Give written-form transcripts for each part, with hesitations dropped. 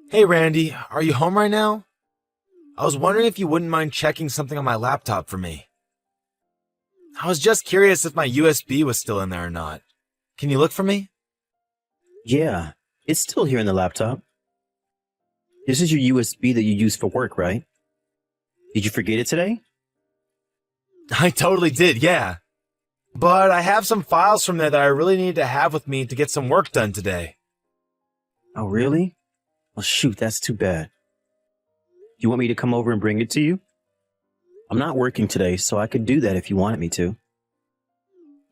Hey Randy, are you home right now? I was wondering if you wouldn't mind checking something on my laptop for me. I was just curious if my USB was still in there or not. Can you look for me? Yeah, it's still here in the laptop. This is your USB that you use for work, right? Did you forget it today? I totally did, yeah. But I have some files from there that I really need to have with me to get some work done today. Oh, really? Well, shoot, that's too bad. You want me to come over and bring it to you? I'm not working today, so I could do that if you wanted me to.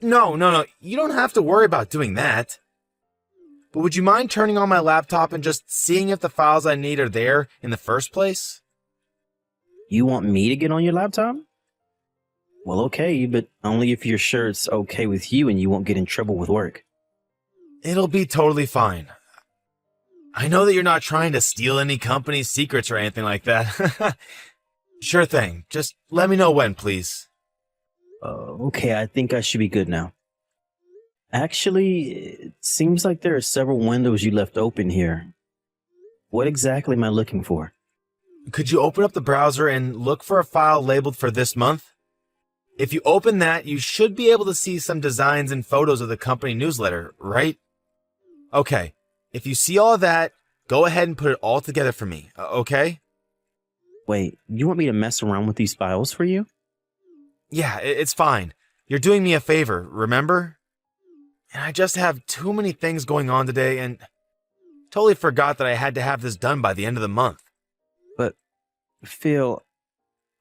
No, you don't have to worry about doing that. But would you mind turning on my laptop and just seeing if the files I need are there in the first place? You want me to get on your laptop? Well, okay, but only if you're sure it's okay with you and you won't get in trouble with work. It'll be totally fine. I know that you're not trying to steal any company's secrets or anything like that. Sure thing. Just let me know when, please. Okay, I think I should be good now. Actually, it seems like there are several windows you left open here. What exactly am I looking for? Could you open up the browser and look for a file labeled for this month? If you open that, you should be able to see some designs and photos of the company newsletter, right? Okay, if you see all of that, go ahead and put it all together for me, okay? Wait, you want me to mess around with these files for you? Yeah, it's fine. You're doing me a favor, remember? And I just have too many things going on today and totally forgot that I had to have this done by the end of the month. But, Phil,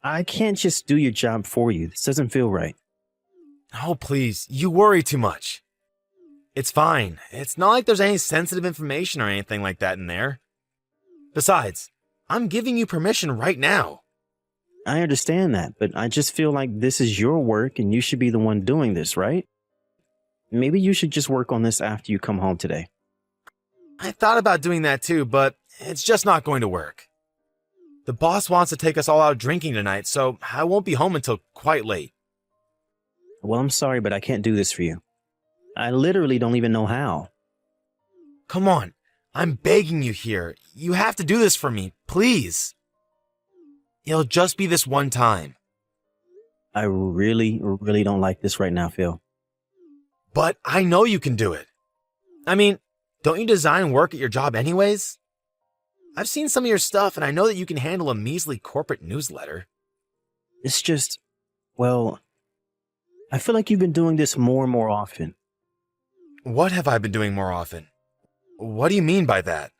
I can't just do your job for you. This doesn't feel right. Oh, please, you worry too much. It's fine. It's not like there's any sensitive information or anything like that in there. Besides, I'm giving you permission right now. I understand that, but I just feel like this is your work and you should be the one doing this, right? Maybe you should just work on this after you come home today. I thought about doing that too, but it's just not going to work. The boss wants to take us all out drinking tonight, so I won't be home until quite late. Well, I'm sorry, but I can't do this for you. I literally don't even know how. Come on, I'm begging you here. You have to do this for me, please. It'll just be this one time. I really don't like this right now, Phil. But I know you can do it. I mean, don't you design work at your job anyways? I've seen some of your stuff and I know that you can handle a measly corporate newsletter. It's just, well, I feel like you've been doing this more and more often. What have I been doing more often? What do you mean by that?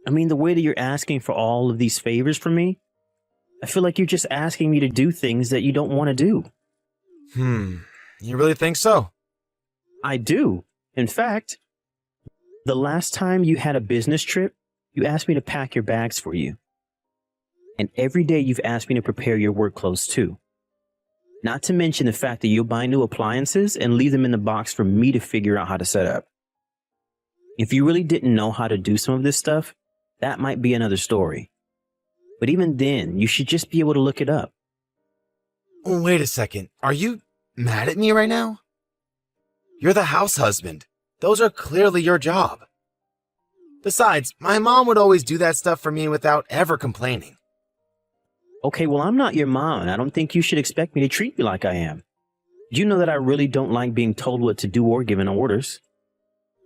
I mean, the way that you're asking for all of these favors from me, I feel like you're just asking me to do things that you don't want to do. You really think so? I do. In fact, the last time you had a business trip, you asked me to pack your bags for you. And every day you've asked me to prepare your work clothes too. Not to mention the fact that you'll buy new appliances and leave them in the box for me to figure out how to set up. If you really didn't know how to do some of this stuff, that might be another story. But even then, you should just be able to look it up. Wait a second. Are you mad at me right now? You're the house husband. Those are clearly your job. Besides, my mom would always do that stuff for me without ever complaining. Okay, well, I'm not your mom, and I don't think you should expect me to treat you like I am. You know that I really don't like being told what to do or given orders.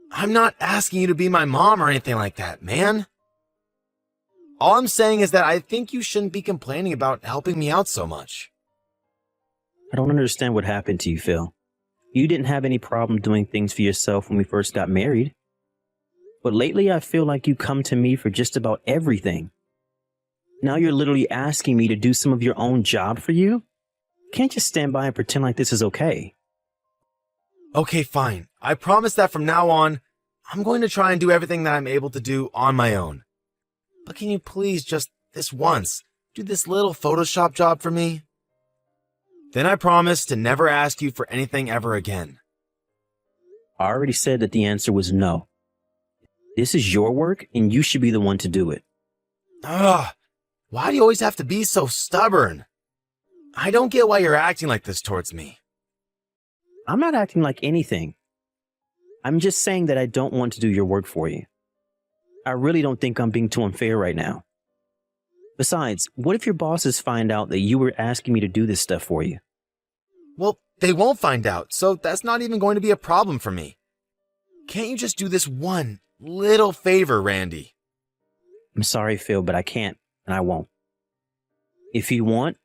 I'm not asking you to be my mom or anything like that, man. All I'm saying is that I think you shouldn't be complaining about helping me out so much. I don't understand what happened to you, Phil. You didn't have any problem doing things for yourself when we first got married. But lately I feel like you come to me for just about everything. Now you're literally asking me to do some of your own job for you? Can't just stand by and pretend like this is okay. Okay, fine. I promise that from now on, I'm going to try and do everything that I'm able to do on my own. But can you please just this once do this little Photoshop job for me? Then I promise to never ask you for anything ever again. I already said that the answer was no. This is your work and you should be the one to do it. Ugh, why do you always have to be so stubborn? I don't get why you're acting like this towards me. I'm not acting like anything. I'm just saying that I don't want to do your work for you. I really don't think I'm being too unfair right now. Besides, what if your bosses find out that you were asking me to do this stuff for you? Well, they won't find out, so that's not even going to be a problem for me. Can't you just do this one little favor, Randy? I'm sorry, Phil, but I can't, and I won't. If you want,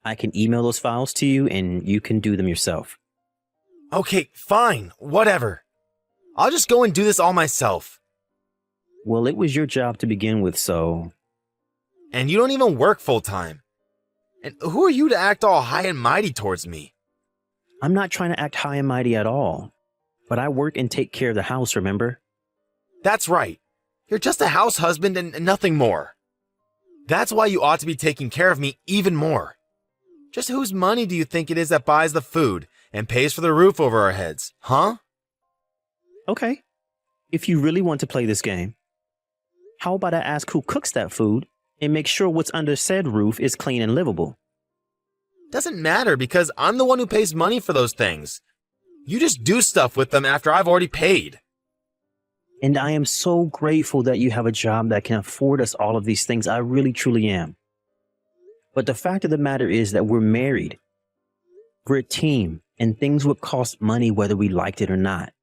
I can email those files to you and you can do them yourself. Okay, fine, whatever. I'll just go and do this all myself. Well, it was your job to begin with, so... And you don't even work full-time. And who are you to act all high and mighty towards me? I'm not trying to act high and mighty at all. But I work and take care of the house, remember? That's right. You're just a house husband and nothing more. That's why you ought to be taking care of me even more. Just whose money do you think it is that buys the food and pays for the roof over our heads, huh? Okay. If you really want to play this game, how about I ask who cooks that food and make sure what's under said roof is clean and livable? Doesn't matter because I'm the one who pays money for those things. You just do stuff with them after I've already paid. And I am so grateful that you have a job that can afford us all of these things. I really, truly am. But the fact of the matter is that we're married. We're a team, and things would cost money whether we liked it or not.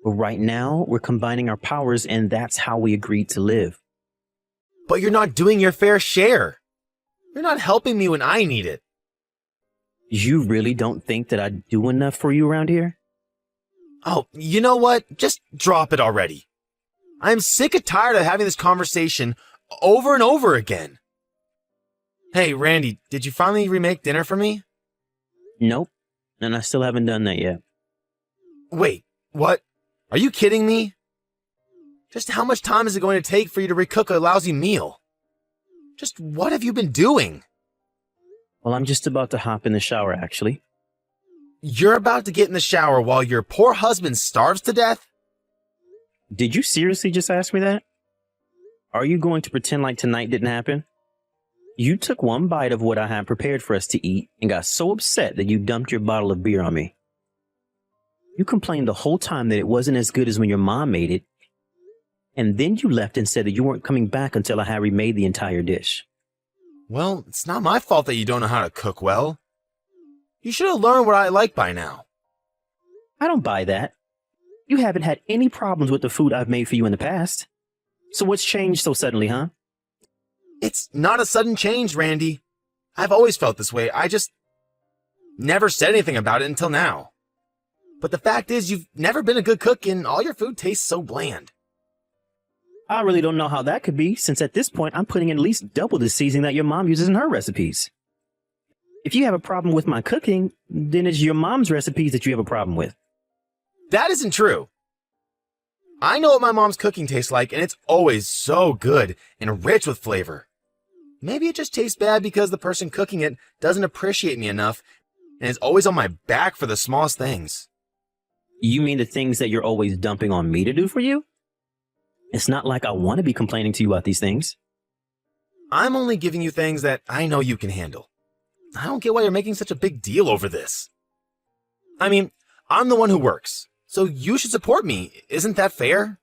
But right now, we're combining our powers, and that's how we agreed to live. But you're not doing your fair share. You're not helping me when I need it. You really don't think that I do enough for you around here? Oh, you know what? Just drop it already. I'm sick and tired of having this conversation over and over again. Hey, Randy, did you finally remake dinner for me? Nope, and I still haven't done that yet. Wait, what? Are you kidding me? Just how much time is it going to take for you to recook a lousy meal? Just what have you been doing? Well, I'm just about to hop in the shower, actually. You're about to get in the shower while your poor husband starves to death? Did you seriously just ask me that? Are you going to pretend like tonight didn't happen? You took one bite of what I had prepared for us to eat and got so upset that you dumped your bottle of beer on me. You complained the whole time that it wasn't as good as when your mom made it, and then you left and said that you weren't coming back until I had remade the entire dish. Well, it's not my fault that you don't know how to cook well. You should have learned what I like by now. I don't buy that. You haven't had any problems with the food I've made for you in the past. So what's changed so suddenly, huh? It's not a sudden change, Randy. I've always felt this way. I just never said anything about it until now. But the fact is, you've never been a good cook and all your food tastes so bland. I really don't know how that could be, since at this point I'm putting in at least double the seasoning that your mom uses in her recipes. If you have a problem with my cooking, then it's your mom's recipes that you have a problem with. That isn't true. I know what my mom's cooking tastes like, and it's always so good and rich with flavor. Maybe it just tastes bad because the person cooking it doesn't appreciate me enough and is always on my back for the smallest things. You mean the things that you're always dumping on me to do for you? It's not like I want to be complaining to you about these things. I'm only giving you things that I know you can handle. I don't get why you're making such a big deal over this. I mean, I'm the one who works, so you should support me. Isn't that fair?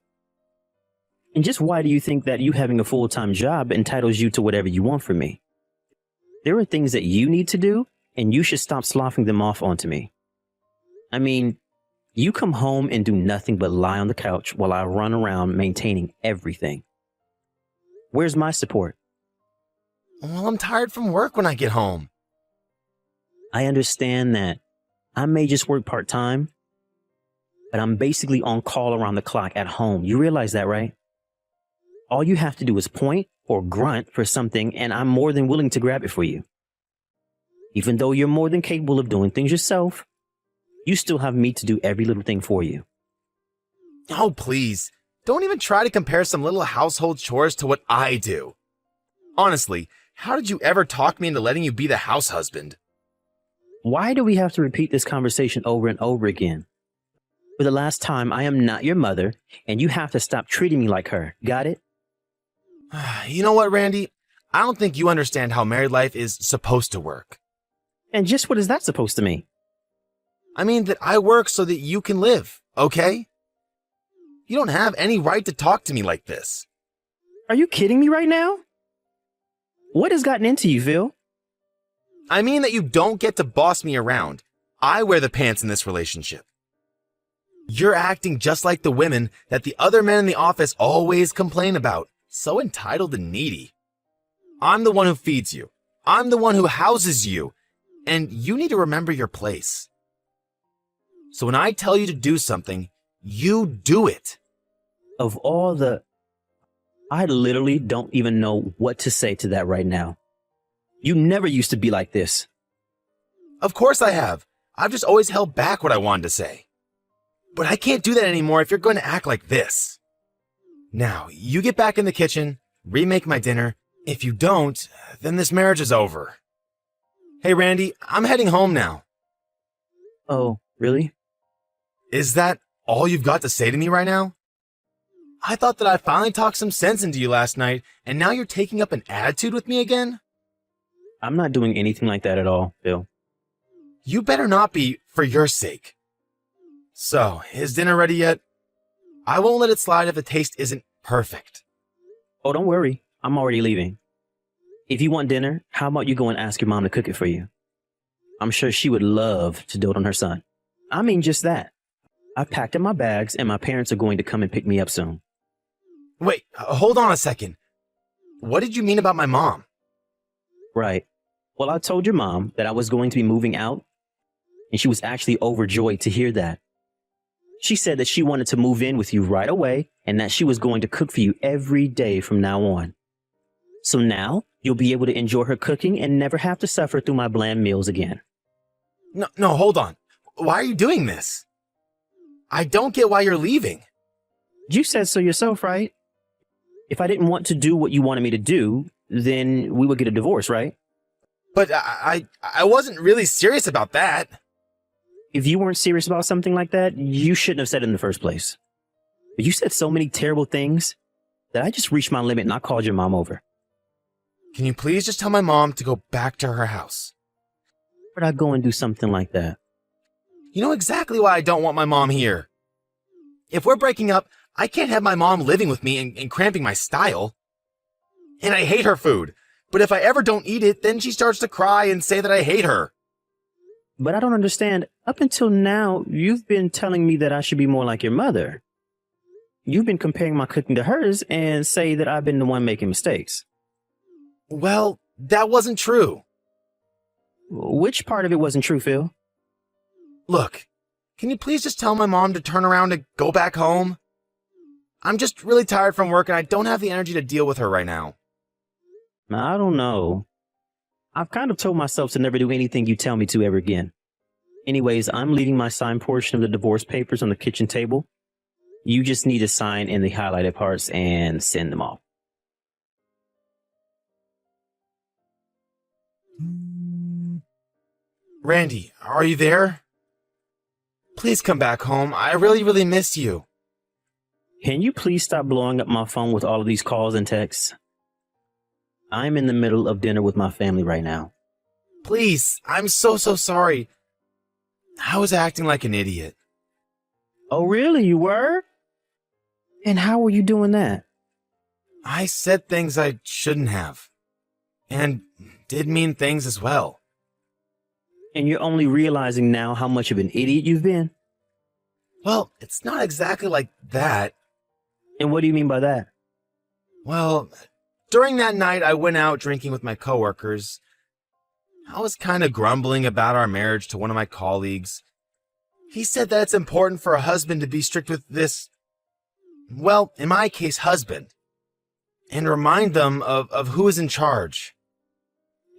And just why do you think that you having a full-time job entitles you to whatever you want from me? There are things that you need to do, and you should stop sloughing them off onto me. I mean, you come home and do nothing but lie on the couch while I run around maintaining everything. Where's my support? Well, I'm tired from work when I get home. I understand that I may just work part-time, but I'm basically on call around the clock at home. You realize that, right? All you have to do is point or grunt for something, and I'm more than willing to grab it for you. Even though you're more than capable of doing things yourself, you still have me to do every little thing for you. Oh, please. Don't even try to compare some little household chores to what I do. Honestly, how did you ever talk me into letting you be the house husband? Why do we have to repeat this conversation over and over again? For the last time, I am not your mother, and you have to stop treating me like her. Got it? You know what, Randy? I don't think you understand how married life is supposed to work. And just what is that supposed to mean? I mean that I work so that you can live, okay? You don't have any right to talk to me like this. Are you kidding me right now? What has gotten into you, Phil? I mean that you don't get to boss me around. I wear the pants in this relationship. You're acting just like the women that the other men in the office always complain about. So entitled and needy. I'm the one who feeds you. I'm the one who houses you. And you need to remember your place. So when I tell you to do something, you do it. Of all the... I literally don't even know what to say to that right now. You never used to be like this. Of course I have. I've just always held back what I wanted to say. But I can't do that anymore if you're going to act like this. Now, you get back in the kitchen, remake my dinner. If you don't, then this marriage is over. Hey, Randy, I'm heading home now. Oh, really? Is that all you've got to say to me right now? I thought that I finally talked some sense into you last night, and now you're taking up an attitude with me again? I'm not doing anything like that at all, Phil. You better not be, for your sake. So, is dinner ready yet? I won't let it slide if the taste isn't perfect. Oh, don't worry. I'm already leaving. If you want dinner, how about you go and ask your mom to cook it for you? I'm sure she would love to dote on her son. I mean, just that. I've packed up my bags and my parents are going to come and pick me up soon. Wait, hold on a second. What did you mean about my mom? Right. Well, I told your mom that I was going to be moving out, and she was actually overjoyed to hear that. She said that she wanted to move in with you right away and that she was going to cook for you every day from now on. So now you'll be able to enjoy her cooking and never have to suffer through my bland meals again. No, hold on. Why are you doing this? I don't get why you're leaving. You said so yourself, right? If I didn't want to do what you wanted me to do, then we would get a divorce, right? But I wasn't really serious about that. If you weren't serious about something like that, you shouldn't have said it in the first place. But you said so many terrible things that I just reached my limit and I called your mom over. Can you please just tell my mom to go back to her house? Where'd I go and do something like that? You know exactly why I don't want my mom here. If we're breaking up, I can't have my mom living with me and cramping my style. And I hate her food. But if I ever don't eat it, then she starts to cry and say that I hate her. But I don't understand. Up until now, you've been telling me that I should be more like your mother. You've been comparing my cooking to hers and say that I've been the one making mistakes. Well, that wasn't true. Which part of it wasn't true, Phil? Look, can you please just tell my mom to turn around and go back home? I'm just really tired from work and I don't have the energy to deal with her right now. I don't know. I've kind of told myself to never do anything you tell me to ever again. Anyways, I'm leaving my signed portion of the divorce papers on the kitchen table. You just need to sign in the highlighted parts and send them off. Randy, are you there? Please come back home. I really miss you. Can you please stop blowing up my phone with all of these calls and texts? I'm in the middle of dinner with my family right now. Please, I'm so sorry. I was acting like an idiot. Oh, really? You were? And how were you doing that? I said things I shouldn't have. And did mean things as well. And you're only realizing now how much of an idiot you've been? Well, it's not exactly like that. And what do you mean by that? Well, during that night I went out drinking with my coworkers. I was kind of grumbling about our marriage to one of my colleagues. He said that it's important for a husband to be strict with this, well, in my case, husband, and remind them of who is in charge.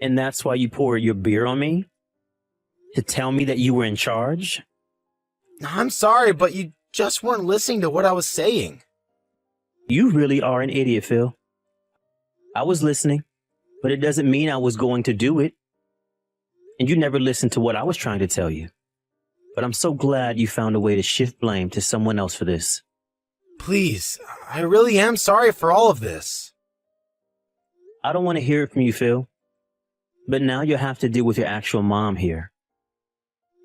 And that's why you poured your beer on me? To tell me that you were in charge? I'm sorry, but you just weren't listening to what I was saying. You really are an idiot, Phil. I was listening, but it doesn't mean I was going to do it. And you never listened to what I was trying to tell you. But I'm so glad you found a way to shift blame to someone else for this. Please, I really am sorry for all of this. I don't want to hear it from you, Phil. But now you'll have to deal with your actual mom here.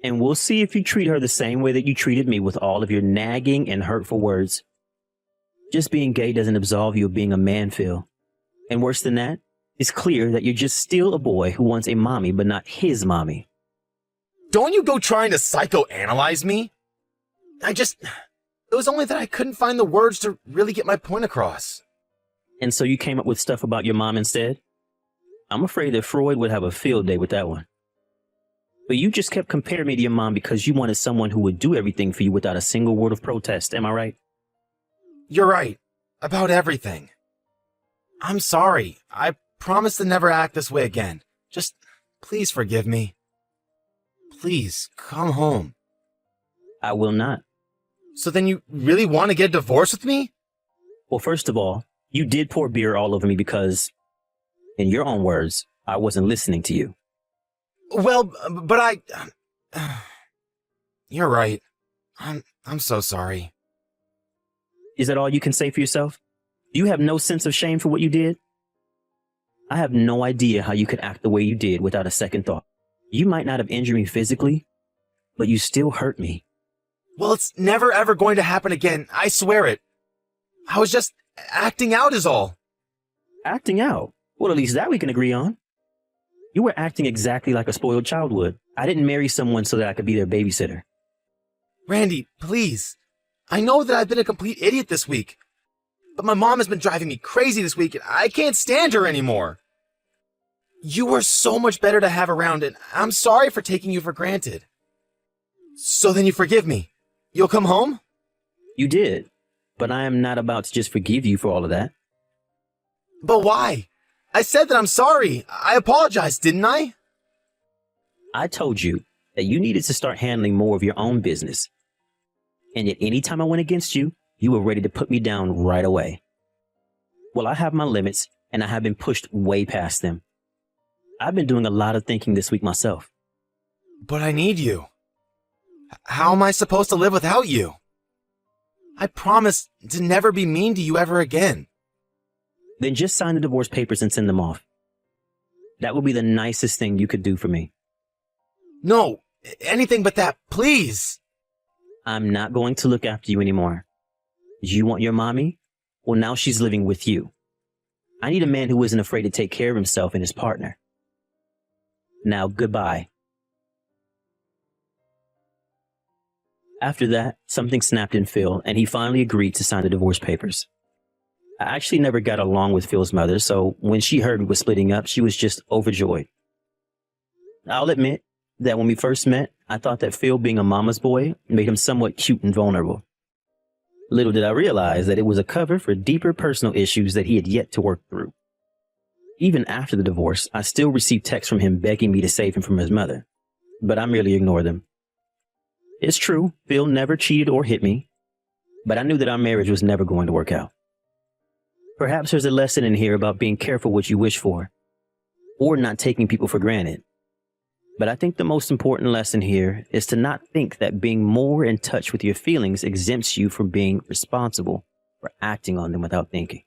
And we'll see if you treat her the same way that you treated me with all of your nagging and hurtful words. Just being gay doesn't absolve you of being a man, Phil. And worse than that, it's clear that you're just still a boy who wants a mommy but not his mommy. Don't you go trying to psychoanalyze me? It was only that I couldn't find the words to really get my point across. And so you came up with stuff about your mom instead? I'm afraid that Freud would have a field day with that one. But you just kept comparing me to your mom because you wanted someone who would do everything for you without a single word of protest, am I right? You're right. About everything. I'm sorry. I promise to never act this way again. Just please forgive me. Please, come home. I will not. So then you really want to get a divorce with me? Well, first of all, you did pour beer all over me because, in your own words, I wasn't listening to you. Well, but You're right. I'm so sorry. Is that all you can say for yourself? Do you have no sense of shame for what you did? I have no idea how you could act the way you did without a second thought. You might not have injured me physically, but you still hurt me. Well, it's never ever going to happen again. I swear it. I was just acting out is all. Acting out? Well, at least that we can agree on. You were acting exactly like a spoiled child would. I didn't marry someone so that I could be their babysitter. Randy, please. I know that I've been a complete idiot this week, but my mom has been driving me crazy this week and I can't stand her anymore. You were so much better to have around and I'm sorry for taking you for granted. So then you forgive me. You'll come home? You did, but I am not about to just forgive you for all of that. But why? I said that I'm sorry. I apologized, didn't I? I told you that you needed to start handling more of your own business. And yet any time I went against you, you were ready to put me down right away. Well, I have my limits and I have been pushed way past them. I've been doing a lot of thinking this week myself. But I need you. How am I supposed to live without you? I promise to never be mean to you ever again. Then just sign the divorce papers and send them off. That would be the nicest thing you could do for me. No, anything but that, please. I'm not going to look after you anymore. You want your mommy? Well, now she's living with you. I need a man who isn't afraid to take care of himself and his partner. Now, goodbye. After that, something snapped in Phil, and he finally agreed to sign the divorce papers. I actually never got along with Phil's mother, so when she heard we were splitting up, she was just overjoyed. I'll admit that when we first met, I thought that Phil being a mama's boy made him somewhat cute and vulnerable. Little did I realize that it was a cover for deeper personal issues that he had yet to work through. Even after the divorce, I still received texts from him begging me to save him from his mother, but I merely ignored them. It's true, Phil never cheated or hit me, but I knew that our marriage was never going to work out. Perhaps there's a lesson in here about being careful what you wish for, or not taking people for granted. But I think the most important lesson here is to not think that being more in touch with your feelings exempts you from being responsible for acting on them without thinking.